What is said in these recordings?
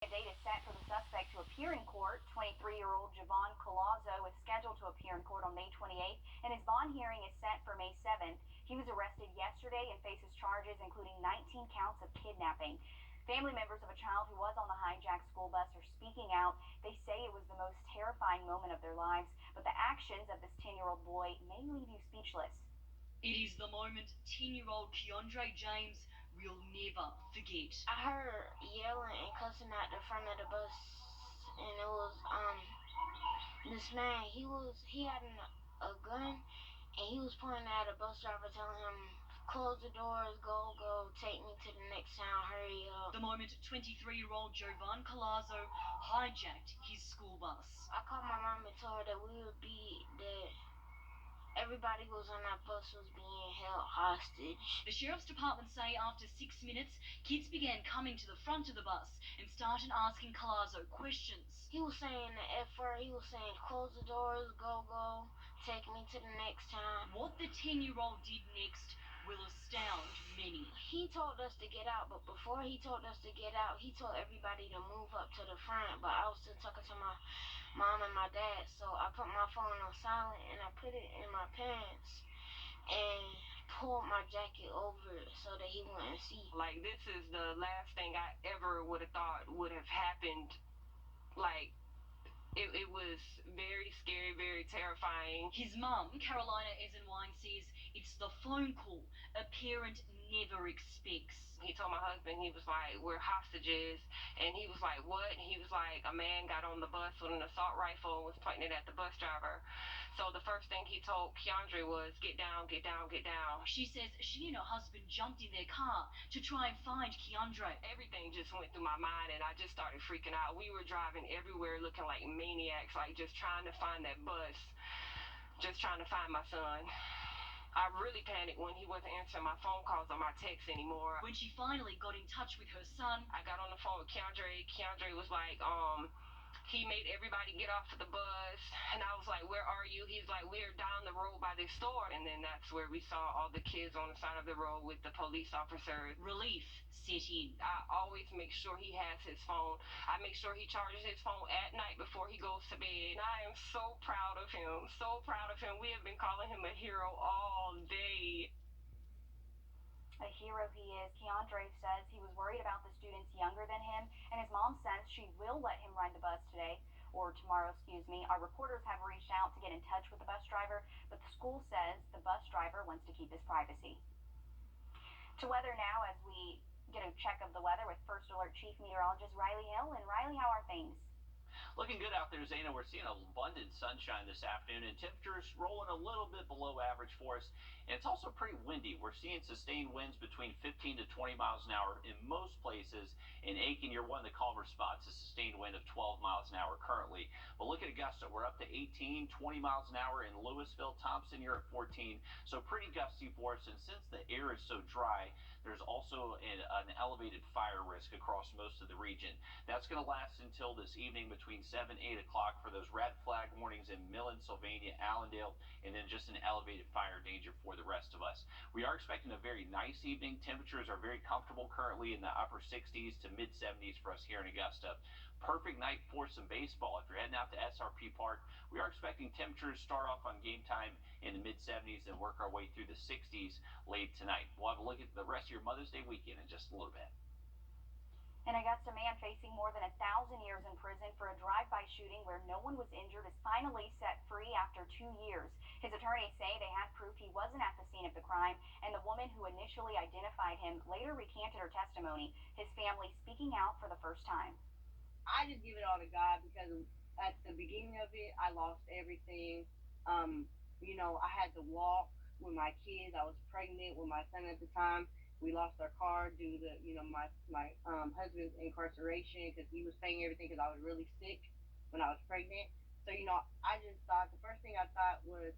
A date is set for the suspect to appear in court. 23-year-old Javon Colazzo is scheduled to appear in court on May 28th, and his bond hearing is set for May 7th. He was arrested yesterday and faces charges including 19 counts of kidnapping. Family members of a child who was on the hijacked school bus are speaking out. They say it was the most terrifying moment of their lives, but the actions of this 10-year-old boy may leave you speechless. It is the moment 10-year-old Keandre James will never forget. I heard yelling and cussing at the front of the bus, and it was this man. He had a gun, and he was pointing at a bus driver, telling him, "Close the doors, go, take me to the next town, hurry up." The moment 23-year-old Jovan Colazzo hijacked his school bus. I called my mom and told her that everybody who was on that bus was being held hostage. The Sheriff's Department say after 6 minutes, kids began coming to the front of the bus and started asking Colazzo questions. He was saying the F word. He was saying, "Close the doors, go, take me to the next town." What the 10-year-old did next will astound many. He told us to get out, but before he told us to get out, he told everybody to move up to the front, but I was still talking to my mom and my dad, so I put my phone on silent and I put it in my pants and pulled my jacket over it so that he wouldn't see. Like, this is the last thing I ever would have thought would have happened. Like, it was very scary, very terrifying. His mum, Carolina Eisenwine, says it's the phone call a parent never expects. He told my husband, he was like, "We're hostages." And he was like, "What?" And he was like, "A man got on the bus with an assault rifle and was pointing it at the bus driver." So the first thing he told Keandre was, "Get down, get down, get down." She says she and her husband jumped in their car to try and find Keandre. Everything just went through my mind and I just started freaking out. We were driving everywhere looking like maniacs, like just trying to find that bus, just trying to find my son. I really panicked when he wasn't answering my phone calls or my texts anymore. When she finally got in touch with her son, I got on the phone with Keandre. Keandre was like, he made everybody get off of the bus. And I was like, "Where are you?" He's like, "We're down the road by this store." And then that's where we saw all the kids on the side of the road with the police officers. Relief set in. I always make sure he has his phone. I make sure he charges his phone at night before he goes to bed. And I am so proud of him. So proud of him. We have been calling him a hero all day. A hero he is. Keandre says he was worried about the students younger than him, and his mom says she will let him ride the bus today, or tomorrow, excuse me. Our reporters have reached out to get in touch with the bus driver, but the school says the bus driver wants to keep his privacy. To weather now as we get a check of the weather with First Alert Chief Meteorologist Riley Hill. And Riley, how are things? Looking good out there, Zana. We're seeing abundant sunshine this afternoon, and temperatures rolling a little bit below average for us. And it's also pretty windy. We're seeing sustained winds between 15 to 20 miles an hour in most places. In Aiken, you're one of the calmer spots, a sustained wind of 12 miles an hour currently. But look at Augusta. We're up to 18, 20 miles an hour in Louisville. Thompson, you're at 14. So pretty gusty for us. And since the air is so dry, there's also an elevated fire risk across most of the region. That's going to last until this evening between 7 and 8 o'clock for those red flag warnings in Millen, Sylvania, Allendale, and then just an elevated fire danger for the rest of us. We are expecting a very nice evening. Temperatures are very comfortable currently in the upper 60s to mid 70s for us here in Augusta. Perfect night for some baseball. If you're heading out to SRP Park, we are expecting temperatures to start off on game time in the mid 70s and work our way through the 60s late tonight. We'll have a look at the rest of your Mother's Day weekend in just a little bit. An Augusta man facing more than 1,000 years in prison for a drive-by shooting where no one was injured is finally set free after 2 years. His attorneys say they had proof he wasn't at the scene of the crime, and the woman who initially identified him later recanted her testimony, his family speaking out for the first time. I just give it all to God because at the beginning of it, I lost everything. I had to walk with my kids. I was pregnant with my son at the time. We lost our car due to, my husband's incarceration because he was paying everything because I was really sick when I was pregnant. So, I just thought the first thing I thought was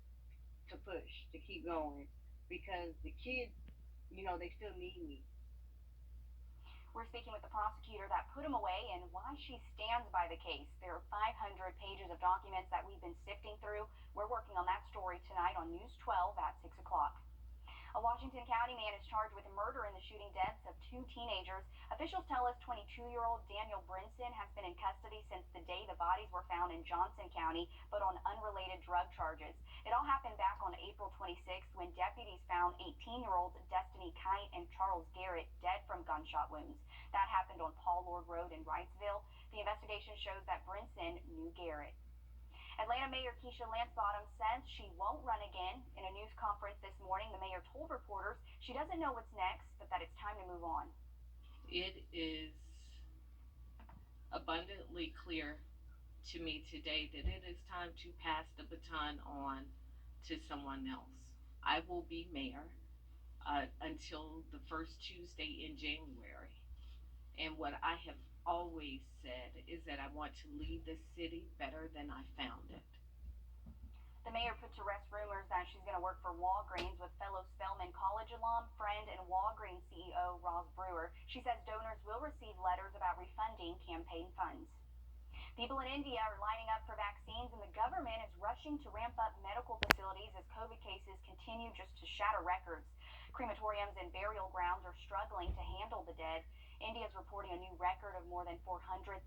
to push, to keep going because the kids, they still need me. We're speaking with the prosecutor that put him away and why she stands by the case. There are 500 pages of documents that we've been sifting through. We're working on that story tonight on News 12 at 6 o'clock. A Washington County man is charged with murder in the shooting deaths of two teenagers. Officials tell us 22-year-old Daniel Brinson has been in custody since the day the bodies were found in Johnson County, but on unrelated drug charges. It all happened back on April 26th when deputies found 18-year-olds Destiny Kite and Charles Garrett dead from gunshot wounds. That happened on Paul Lord Road in Wrightsville. The investigation shows that Brinson knew Garrett. Atlanta Mayor Keisha Lansbottom says she won't run again. In a news conference this morning, the mayor told reporters she doesn't know what's next, but that it's time to move on. It is abundantly clear to me today that it is time to pass the baton on to someone else. I will be mayor until the first Tuesday in January. And what I have always said is that I want to leave the city better than I found it. The mayor put to rest rumors that she's going to work for Walgreens with fellow Spelman College alum, friend, and Walgreens CEO Wrdw. She says donors will receive letters about refunding campaign funds. People in India are lining up for vaccines, and the government is rushing to ramp up medical facilities as COVID cases continue just to shatter records. Crematoriums and burial grounds are struggling to handle the dead. India is reporting a new record of more than 400,000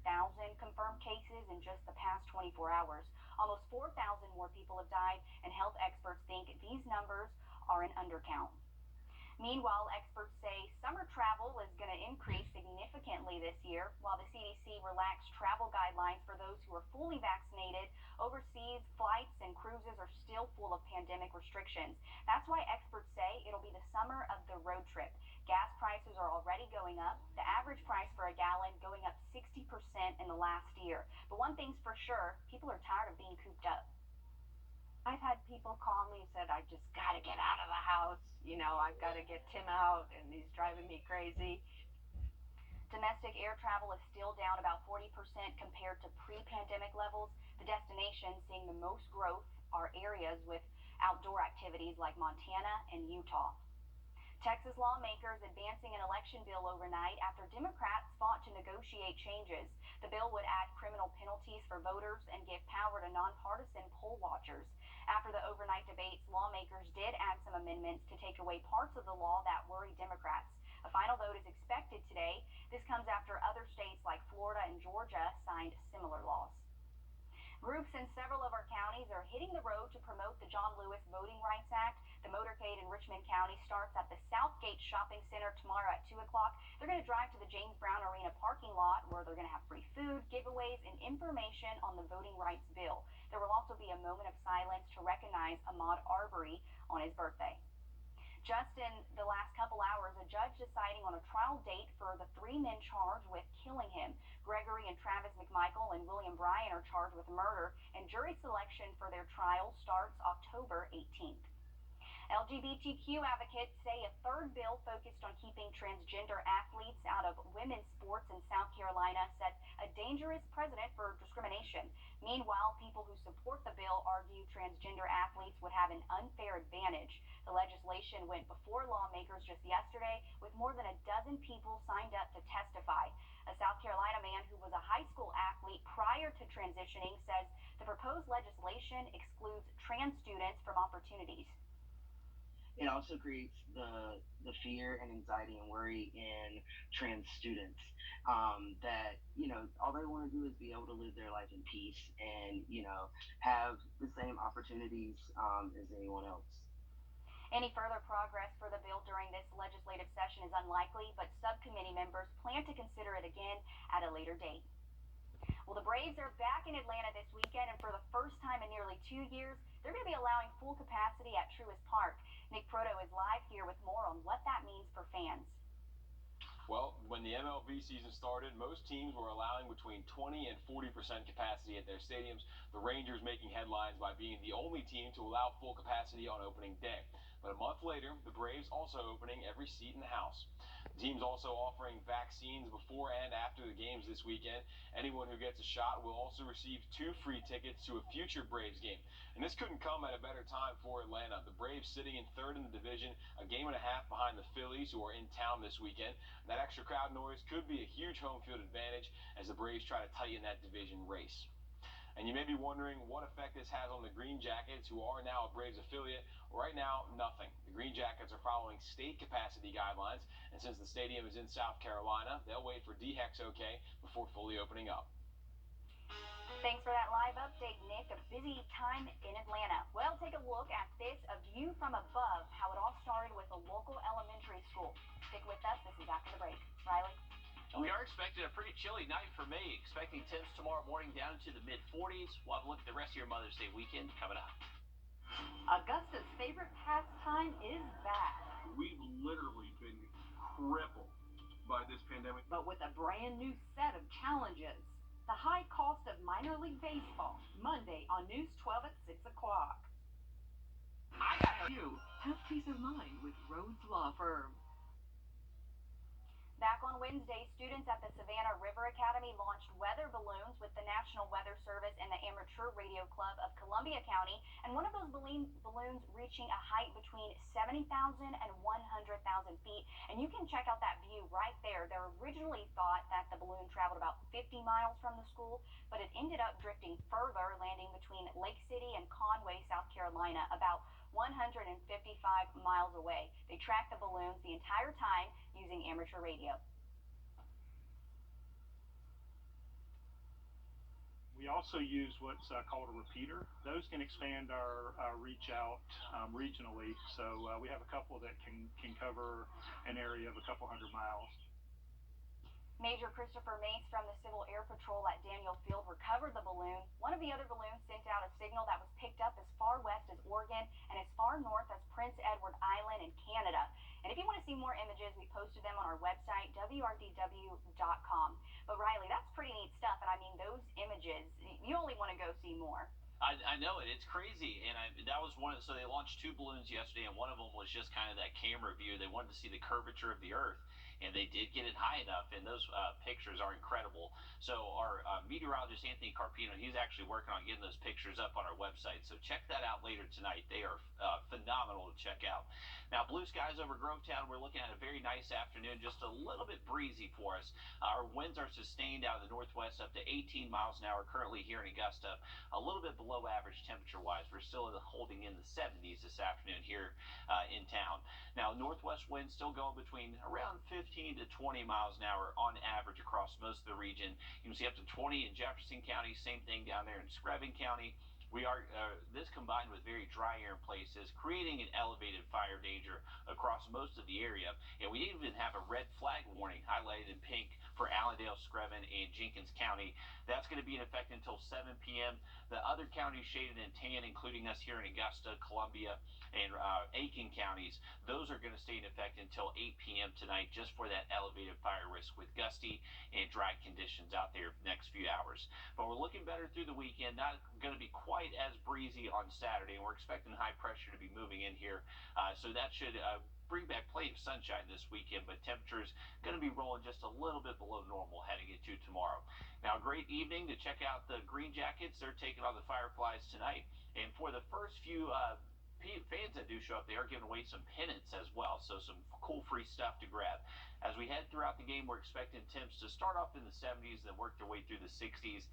confirmed cases in just the past 24 hours. Almost 4,000 more people have died, and health experts think these numbers are an undercount. Meanwhile, experts say summer travel is going to increase significantly this year. While the CDC relaxed travel guidelines for those who are fully vaccinated, overseas flights and cruises are still full of pandemic restrictions. That's why experts say it'll be the summer of the road trip. Gas prices are already going up, the average price for a gallon going up 60% in the last year. But one thing's for sure, people are tired of being cooped up. I've had people call me and said, I just got to get out of the house. You know, I've got to get Tim out, and he's driving me crazy. Domestic air travel is still down about 40% compared to pre-pandemic levels. The destinations seeing the most growth are areas with outdoor activities like Montana and Utah. Texas lawmakers advancing an election bill overnight after Democrats fought to negotiate changes. The bill would add criminal penalties for voters and give power to nonpartisan poll watchers. After the overnight debates, lawmakers did add some amendments to take away parts of the law that worry Democrats. A final vote is expected today. This comes after other states like Florida and Georgia signed similar laws. Groups in several of our counties are hitting the road to promote the John Lewis Voting Rights Act. The motorcade in Richmond County starts at the Southgate Shopping Center tomorrow at 2 o'clock. They're going to drive to the James Brown Arena parking lot where they're going to have free food, giveaways, and information on the voting rights bill. There will also be a moment of silence to recognize Ahmaud Arbery on his birthday. Just in the last couple hours, a judge deciding on a trial date for the three men charged with killing him. Gregory and Travis McMichael and William Bryan are charged with murder, and jury selection for their trial starts October 18th. LGBTQ advocates say a third bill focused on keeping transgender athletes out of women's sports in South Carolina sets a dangerous precedent for discrimination. Meanwhile, people who support the bill argue transgender athletes would have an unfair advantage. The legislation went before lawmakers just yesterday, with more than a dozen people signed up to testify. A South Carolina man who was a high school athlete prior to transitioning says the proposed legislation excludes trans students from opportunities. It also creates the fear and anxiety and worry in trans students that, you know, all they want to do is be able to live their life in peace and, you know, have the same opportunities as anyone else. Any further progress for the bill during this legislative session is unlikely, but subcommittee members plan to consider it again at a later date. Well, the Braves are back in Atlanta this weekend, and for the first time in nearly 2 years, they're going to be allowing full capacity at Truist Park. Nick Proto is live here with more on what that means for fans. Well, when the MLB season started, most teams were allowing between 20 and 40% capacity at their stadiums, the Rangers making headlines by being the only team to allow full capacity on opening day. But a month later, the Braves also opening every seat in the house. The team's also offering vaccines before and after the games this weekend. Anyone who gets a shot will also receive 2 free tickets to a future Braves game. And this couldn't come at a better time for Atlanta. The Braves sitting in third in the division, a game and a half behind the Phillies, who are in town this weekend. That extra crowd noise could be a huge home field advantage as the Braves try to tighten that division race. And you may be wondering what effect this has on the Green Jackets, who are now a Braves affiliate. Right now, nothing. The Green Jackets are following state capacity guidelines, and since the stadium is in South Carolina, they'll wait for DHEC's okay before fully opening up. Thanks for that live update, Nick. A busy time in Atlanta. Well, take a look at this, a view from above, how it all started with a local elementary school. Stick with us. This is after the break. Riley? We are expecting a pretty chilly night for me. Expecting temps tomorrow morning down into the mid-40s. We'll have a look at the rest of your Mother's Day weekend coming up. Augusta's favorite pastime is back. We've literally been crippled by this pandemic. But with a brand new set of challenges. The high cost of minor league baseball, Monday on News 12 at 6 o'clock. I got you. Have peace of mind with Rhodes Law Firm. Back on Wednesday, students at the Savannah River Academy launched weather balloons with the National Weather Service and the Amateur Radio Club of Columbia County, and one of those balloons reaching a height between 70,000 and 100,000 feet. And you can check out that view right there. They originally thought that the balloon traveled about 50 miles from the school, but it ended up drifting further, landing between Lake City and Conway, South Carolina, about 155 miles away. They tracked the balloons the entire time using amateur radio. We also use what's called a repeater. Those can expand our reach out regionally. So we have a couple that can cover an area of a couple hundred miles. Major Christopher Mace from the Civil Air Patrol at Daniel Field recovered the balloon. One of the other balloons sent out a signal that was picked up as far west as Oregon and as far north as Prince Edward Island in Canada. And if you want to see more images, we posted them on our website, wrdw.com. But Riley, that's pretty neat stuff. And I mean, those images, you only want to go see more. I know it. It's crazy. And that was one. So they launched 2 balloons yesterday, and one of them was just kind of that camera view. They wanted to see the curvature of the Earth, and they did get it high enough, and those pictures are incredible. So our meteorologist, Anthony Carpino, he's actually working on getting those pictures up on our website. So check that out later tonight. They are phenomenal to check out. Now, blue skies over Grovetown. We're looking at a very nice afternoon, just a little bit breezy for us. Our winds are sustained out of the northwest up to 18 miles an hour currently here in Augusta, a little bit below average temperature-wise. We're still holding in the 70s this afternoon here in town. Now, northwest winds still going between around 15 to 20 miles an hour on average across most of the region. You can see up to 20 in Jefferson County, same thing down there in Screven County. We are this combined with very dry air in places, creating an elevated fire danger across most of the area. And we even have a red flag warning highlighted in pink for Allendale, Screven, and Jenkins County. That's going to be in effect until 7 p.m. The other counties shaded in tan, including us here in Augusta, Columbia, and Aiken counties, those are going to stay in effect until 8 p.m. tonight, just for that elevated fire risk with gusty and dry conditions out there the next few hours. But we're looking better through the weekend. Not going to be quite as breezy on Saturday, and we're expecting high pressure to be moving in here. So that should bring back plenty of sunshine this weekend, but temperatures going to be rolling just a little bit below normal heading into tomorrow. Now, great evening to check out the Green Jackets. They're taking on the Fireflies tonight. And for the first few fans that do show up, they are giving away some pennants as well, so some cool free stuff to grab. As we head throughout the game, we're expecting temps to start off in the 70s, then work their way through the 60s.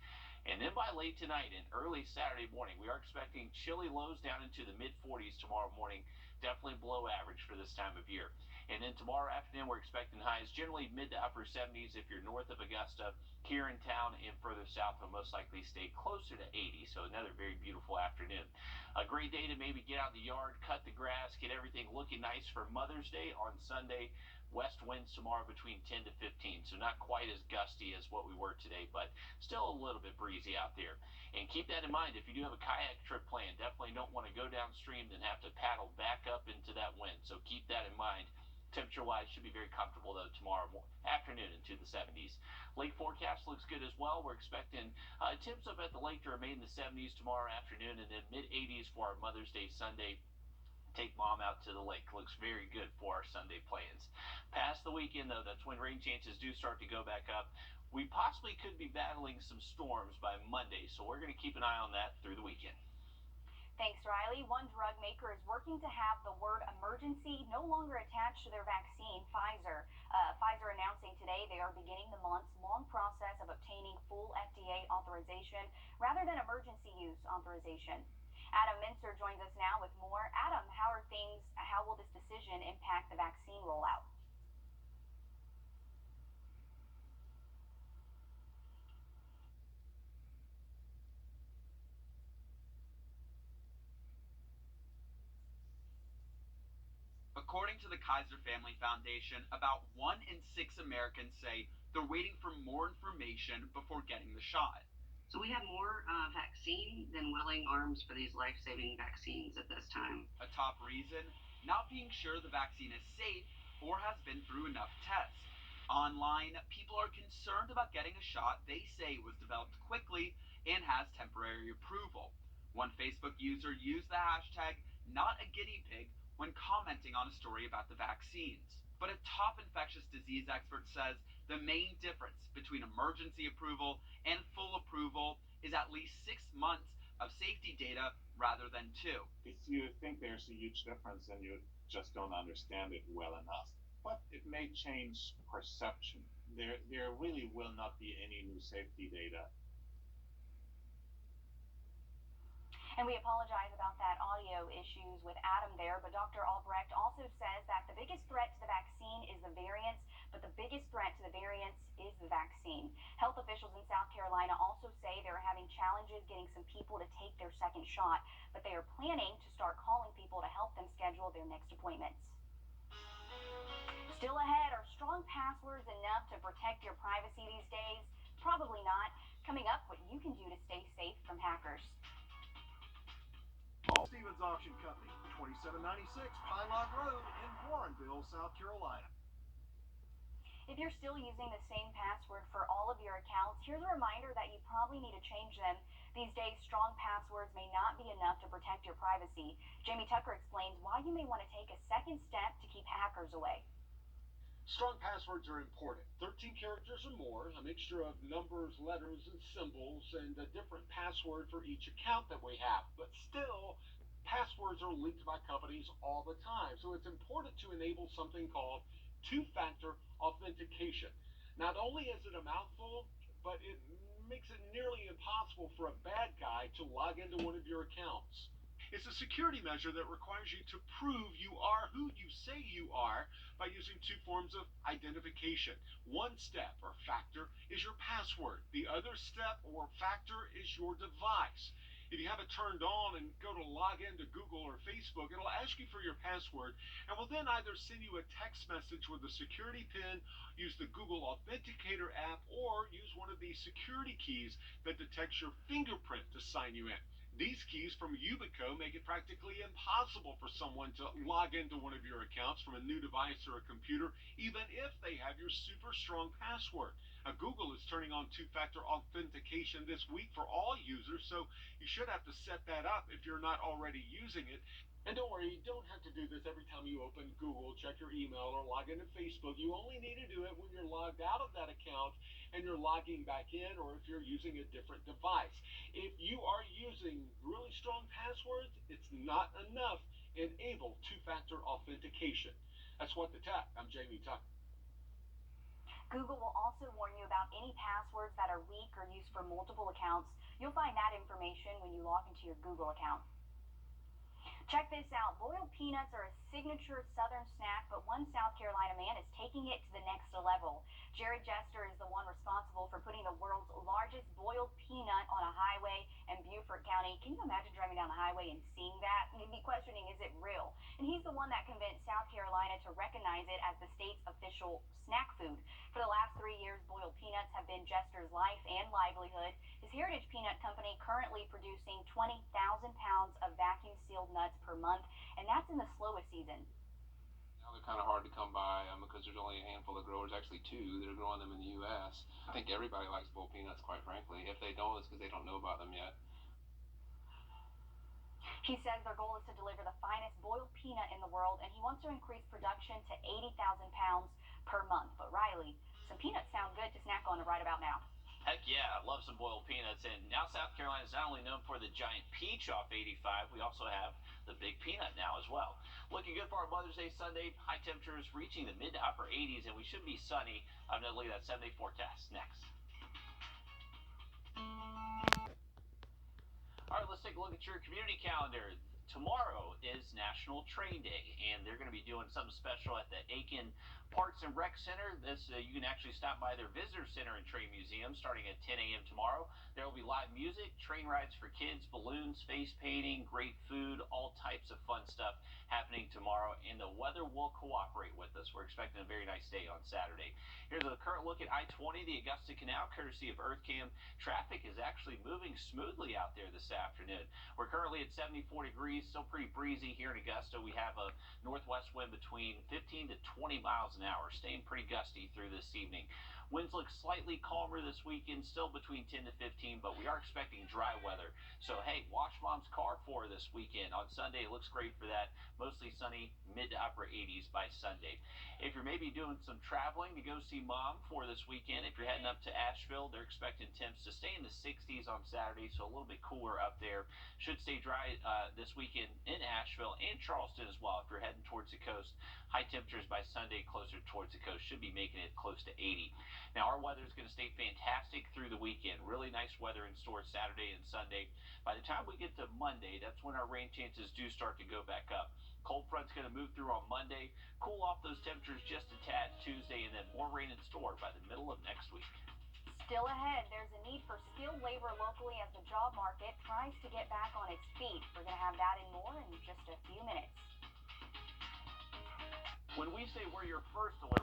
And then by late tonight and early Saturday morning, we are expecting chilly lows down into the mid-40s tomorrow morning, definitely below average for this time of year. And then tomorrow afternoon, we're expecting highs generally mid to upper 70s if you're north of Augusta. Here in town and further south will most likely stay closer to 80, so another very beautiful afternoon. A great day to maybe get out in the yard, cut the grass, get everything looking nice for Mother's Day on Sunday. West winds tomorrow between 10 to 15, so not quite as gusty as what we were today, but still a little bit breezy out there. And keep that in mind, if you do have a kayak trip planned, definitely don't want to go downstream and have to paddle back up into that wind, so keep that in mind. Temperature-wise, should be very comfortable, though, tomorrow afternoon into the 70s. Lake forecast looks good as well. We're expecting temps up at the lake to remain in the 70s tomorrow afternoon, and then mid-80s for our Mother's Day Sunday. Take mom out to the lake. Looks very good for our Sunday plans. Past the weekend, though, that's when rain chances do start to go back up. We possibly could be battling some storms by Monday, so we're going to keep an eye on that through the weekend. Thanks, Riley. One drug maker is working to have the word emergency no longer attached to their vaccine, Pfizer. Pfizer announcing today they are beginning the months-long process of obtaining full FDA authorization authorization rather than emergency use authorization. Adam Minster joins us now with more. Adam, how will this decision impact the vaccine rollout? According to the Kaiser Family Foundation, about 1 in 6 Americans say they're waiting for more information before getting the shot. So we have more vaccine than willing arms for these life-saving vaccines at this time. A top reason, not being sure the vaccine is safe or has been through enough tests. Online, people are concerned about getting a shot they say was developed quickly and has temporary approval. One Facebook user used the hashtag #NotAGuinea-pig when commenting on a story about the vaccines. But a top infectious disease expert says the main difference between emergency approval and full approval is at least 6 months of safety data rather than 2. If you think there's a huge difference, then you just don't understand it well enough. But it may change perception. There really will not be any new safety data. And we apologize about that audio issues with Adam there, but Dr. Albrecht also says that the biggest threat to the vaccine is the variants, but the biggest threat to the variants is the vaccine. Health officials in South Carolina also say they're having challenges getting some people to take their second shot, but they are planning to start calling people to help them schedule their next appointments. Still ahead, are strong passwords enough to protect your privacy these days? Probably not. Coming up, what you can do to stay safe from hackers. Stevens Auction Company, 2796 Pine Log Road in Warrenville, South Carolina. If you're still using the same password for all of your accounts, here's a reminder that you probably need to change them. These days, strong passwords may not be enough to protect your privacy. Jamie Tucker explains why you may want to take a second step to keep hackers away. Strong passwords are important. 13 characters or more, a mixture of numbers, letters, and symbols, and a different password for each account that we have. But still, passwords are leaked by companies all the time, so it's important to enable something called two-factor authentication. Not only is it a mouthful, but it makes it nearly impossible for a bad guy to log into one of your accounts. It's a security measure that requires you to prove you are who you say you are by using two forms of identification. One step, or factor, is your password. The other step, or factor, is your device. If you have it turned on and go to log into Google or Facebook, it'll ask you for your password and will then either send you a text message with a security pin, use the Google Authenticator app, or use one of these security keys that detects your fingerprint to sign you in. These keys from Yubico make it practically impossible for someone to log into one of your accounts from a new device or a computer, even if they have your super strong password. Now, Google is turning on two-factor authentication this week for all users, so you should have to set that up if you're not already using it. And don't worry, you don't have to do this every time you open Google, check your email, or log into Facebook. You only need to do it when you're logged out of that account and you're logging back in, or if you're using a different device. If you are using really strong passwords, it's not enough. Enable two-factor authentication. That's What the Tech. I'm Jamie Tucker. Google will also warn you about any passwords that are weak or used for multiple accounts. You'll find that information when you log into your Google account. Check this out. Boiled peanuts are a signature Southern snack, but one South Carolina man is taking it to the next level. Jared Jester is the one responsible for putting the world's largest boiled peanut on a highway in Beaufort County. Can you imagine driving down the highway and seeing that? You'd be questioning, is it real? And he's the one that convinced South Carolina to recognize it as the state's official snack food. For the last 3 years, boiled peanuts have been Jester's life and livelihood. His Heritage Peanut Company currently producing 20,000 pounds of vacuum-sealed nuts per month, and that's in the slowest season. Now they're kind of hard to come by because there's only a handful of growers, actually 2, that are growing them in the U.S. I think everybody likes boiled peanuts, quite frankly. If they don't, it's because they don't know about them yet. He says their goal is to deliver the finest boiled peanut in the world, and he wants to increase production to 80,000 pounds per month. But Riley, some peanuts sound good to snack on right about now. Heck yeah, I love some boiled peanuts. And now South Carolina is not only known for the giant peach off 85, we also have the big peanut now as well. Looking good for our Mother's Day Sunday. High temperatures reaching the mid to upper 80s, and we should be sunny. I'm going to look at that 7-day forecast next. take a look at your community calendar. Tomorrow is National Train Day, and they're going to be doing something special at the Aiken Parks and Rec Center. You can actually stop by their Visitor Center and Train Museum starting at 10 a.m. tomorrow. There will be live music, train rides for kids, balloons, face painting, great food, all types of fun stuff happening tomorrow, and the weather will cooperate with us. We're expecting a very nice day on Saturday. Here's a current look at I-20, the Augusta Canal, courtesy of EarthCam. Traffic is actually moving smoothly out there this afternoon. We're currently at 74 degrees, still pretty breezy here in Augusta. We have a northwest wind between 15 to 20 miles an hour, staying pretty gusty through this evening. Winds look slightly calmer this weekend, still between 10 to 15, but we are expecting dry weather. So, hey, wash mom's car for this weekend. On Sunday, it looks great for that. Mostly sunny, mid to upper 80s by Sunday. If you're maybe doing some traveling to go see mom for this weekend, if you're heading up to Asheville, they're expecting temps to stay in the 60s on Saturday, so a little bit cooler up there. Should stay dry this weekend in Asheville and Charleston as well. If you're heading towards the coast, high temperatures by Sunday closer towards the coast should be making it close to 80. Now, our weather is going to stay fantastic through the weekend. Really nice weather in store Saturday and Sunday. By the time we get to Monday, that's when our rain chances do start to go back up. Cold front's going to move through on Monday, cool off those temperatures just a tad Tuesday, and then more rain in store by the middle of next week. Still ahead, there's a need for skilled labor locally as the job market tries to get back on its feet. We're going to have that and more in just a few minutes. When we say we're your first alert,